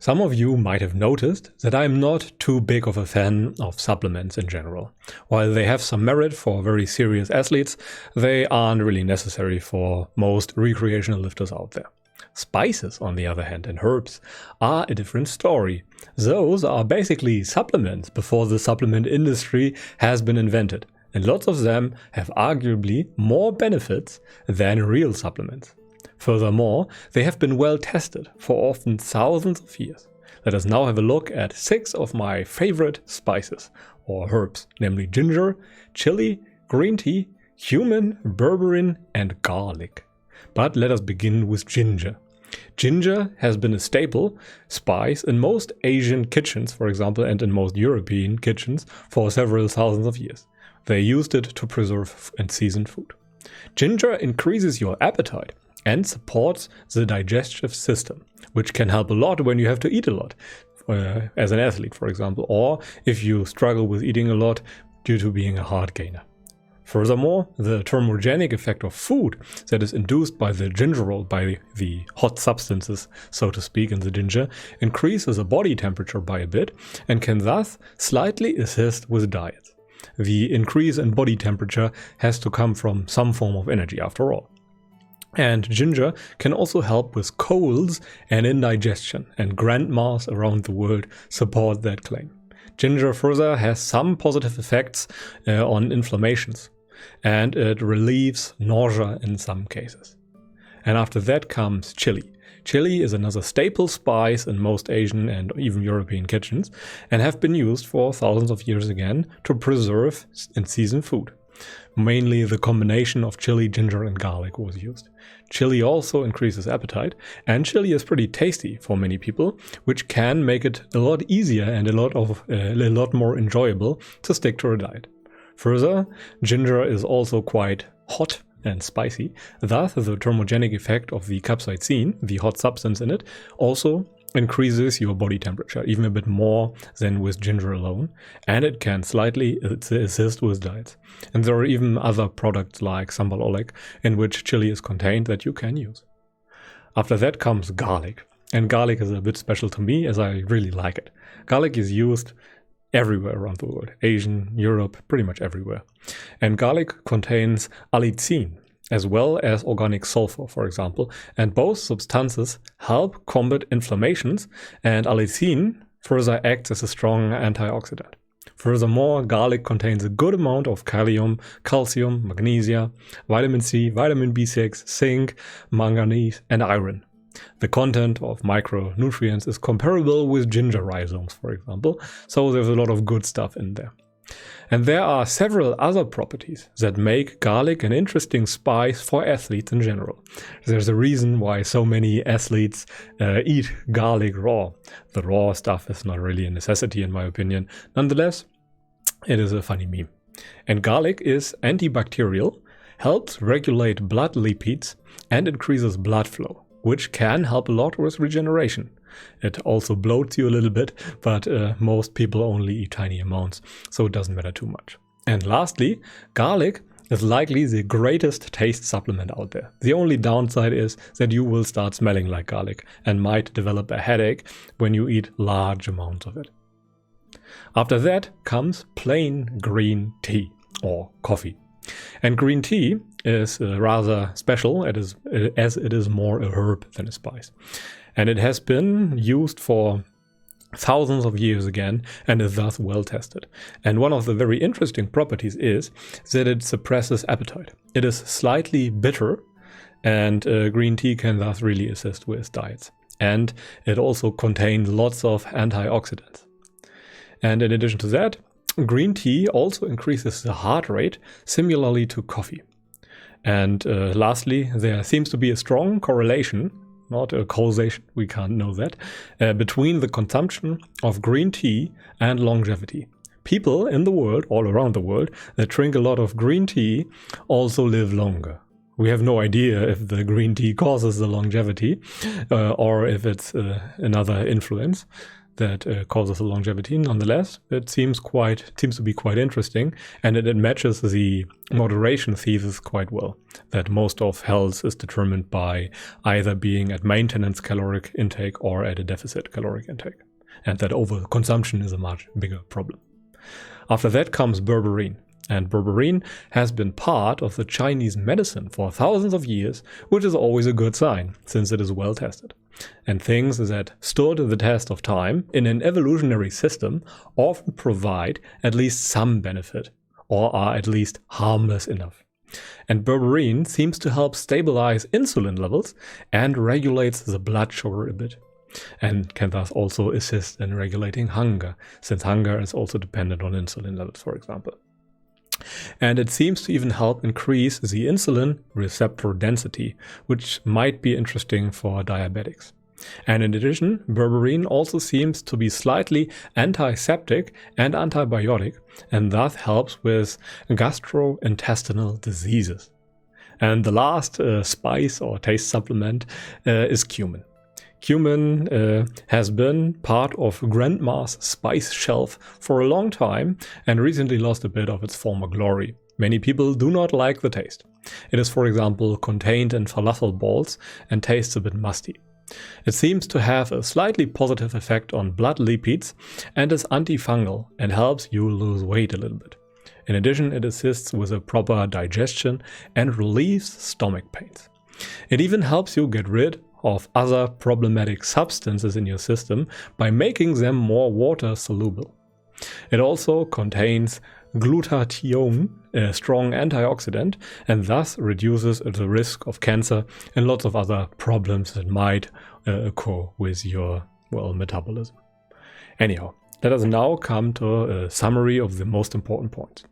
Some of you might have noticed that I'm not too big of a fan of supplements in general. While they have some merit for very serious athletes, they aren't really necessary for most recreational lifters out there. Spices, on the other hand, and herbs are a different story. Those are basically supplements before the supplement industry has been invented, and lots of them have arguably more benefits than real supplements. Furthermore, they have been well tested for often thousands of years. Let us now have a look at 6 of my favorite spices or herbs, namely ginger, chili, green tea, cumin, berberine, and garlic. But let us begin with ginger. Ginger has been a staple spice in most Asian kitchens, for example, and in most European kitchens for several thousands of years. They used it to preserve and season food. Ginger increases your appetite and supports the digestive system, which can help a lot when you have to eat a lot, as an athlete, for example, or if you struggle with eating a lot due to being a hard gainer. Furthermore, the thermogenic effect of food that is induced by the gingerol, by the hot substances, so to speak, in the ginger, increases the body temperature by a bit and can thus slightly assist with diet. The increase in body temperature has to come from some form of energy after all. And ginger can also help with colds and indigestion, and grandmas around the world support that claim. Ginger further has some positive effects on inflammations, and it relieves nausea in some cases. And after that comes chili. Chili is another staple spice in most Asian and even European kitchens, and have been used for thousands of years again to preserve and season food. Mainly the combination of chili, ginger, and garlic was used. Chili also increases appetite, and chili is pretty tasty for many people, which can make it a lot easier and a lot more enjoyable to stick to a diet. Further, ginger is also quite hot and spicy, thus the thermogenic effect of the capsaicin, the hot substance in it, also increases your body temperature, even a bit more than with ginger alone, and it can slightly assist with diets. And there are even other products like sambal oleg in which chili is contained that you can use. After that comes garlic, and garlic is a bit special to me as I really like it. Garlic is used everywhere around the world, Asian, Europe, pretty much everywhere. And garlic contains allicin, as well as organic sulfur, for example, and both substances help combat inflammations, and allicin further acts as a strong antioxidant. Furthermore, garlic contains a good amount of calcium, magnesia, vitamin C, vitamin B6, zinc, manganese, and iron. The content of micronutrients is comparable with ginger rhizomes, for example, so there's a lot of good stuff in there. And there are several other properties that make garlic an interesting spice for athletes in general. There's a reason why so many athletes eat garlic raw. The raw stuff is not really a necessity in my opinion. Nonetheless, it is a funny meme. And garlic is antibacterial, helps regulate blood lipids, and increases blood flow, which can help a lot with regeneration. It also bloats you a little bit, but most people only eat tiny amounts, so it doesn't matter too much. And lastly, garlic is likely the greatest taste supplement out there. The only downside is that you will start smelling like garlic and might develop a headache when you eat large amounts of it. After that comes plain green tea or coffee. And green tea is rather special as it is more a herb than a spice. And it has been used for thousands of years again and is thus well tested. And one of the very interesting properties is that it suppresses appetite. It is slightly bitter, and green tea can thus really assist with diets. And it also contains lots of antioxidants. And in addition to that, green tea also increases the heart rate, similarly to coffee. And lastly, there seems to be a strong correlation, not a causation, we can't know that, between the consumption of green tea and longevity. People in the world, all around the world, that drink a lot of green tea also live longer. We have no idea if the green tea causes the longevity or if it's another influence. that causes the longevity. Nonetheless, it seems to be quite interesting, and it matches the moderation thesis quite well, that most of health is determined by either being at maintenance caloric intake or at a deficit caloric intake, and that overconsumption is a much bigger problem. After that comes berberine. And berberine has been part of the Chinese medicine for thousands of years, which is always a good sign, since it is well tested. And things that stood the test of time in an evolutionary system often provide at least some benefit, or are at least harmless enough. And berberine seems to help stabilize insulin levels and regulates the blood sugar a bit, and can thus also assist in regulating hunger, since hunger is also dependent on insulin levels, for example. And it seems to even help increase the insulin receptor density, which might be interesting for diabetics. And in addition, berberine also seems to be slightly antiseptic and antibiotic, and thus helps with gastrointestinal diseases. And the last spice or taste supplement is cumin. Cumin has been part of Grandma's spice shelf for a long time and recently lost a bit of its former glory. Many people do not like the taste. It is, for example, contained in falafel balls and tastes a bit musty. It seems to have a slightly positive effect on blood lipids and is antifungal and helps you lose weight a little bit. In addition, it assists with a proper digestion and relieves stomach pains. It even helps you get rid of other problematic substances in your system by making them more water soluble. It also contains glutathione, a strong antioxidant, and thus reduces the risk of cancer and lots of other problems that might occur with your, metabolism. Anyhow, let us now come to a summary of the most important points.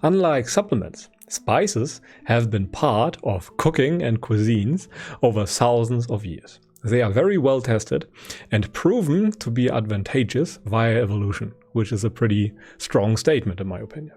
Unlike supplements, spices have been part of cooking and cuisines over thousands of years. They are very well tested and proven to be advantageous via evolution, which is a pretty strong statement in my opinion.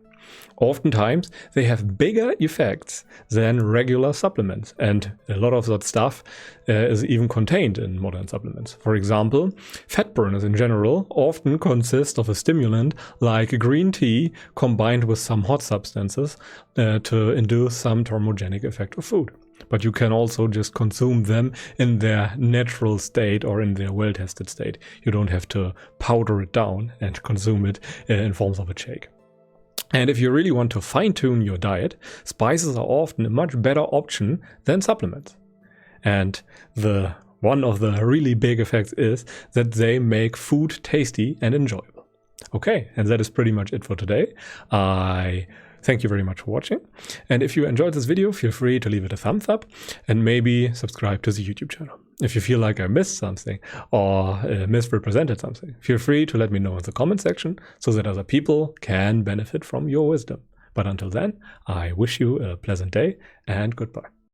Oftentimes, they have bigger effects than regular supplements, and a lot of that stuff is even contained in modern supplements. For example, fat burners in general often consist of a stimulant like green tea combined with some hot substances to induce some thermogenic effect of food. But you can also just consume them in their natural state or in their well-tested state. You don't have to powder it down and consume it in forms of a shake. And if you really want to fine-tune your diet, spices are often a much better option than supplements. And one of the really big effects is that they make food tasty and enjoyable. Okay, and that is pretty much it for today. I thank you very much for watching. And if you enjoyed this video, feel free to leave it a thumbs up and maybe subscribe to the YouTube channel. If you feel like I missed something or misrepresented something, feel free to let me know in the comment section so that other people can benefit from your wisdom. But until then, I wish you a pleasant day and goodbye.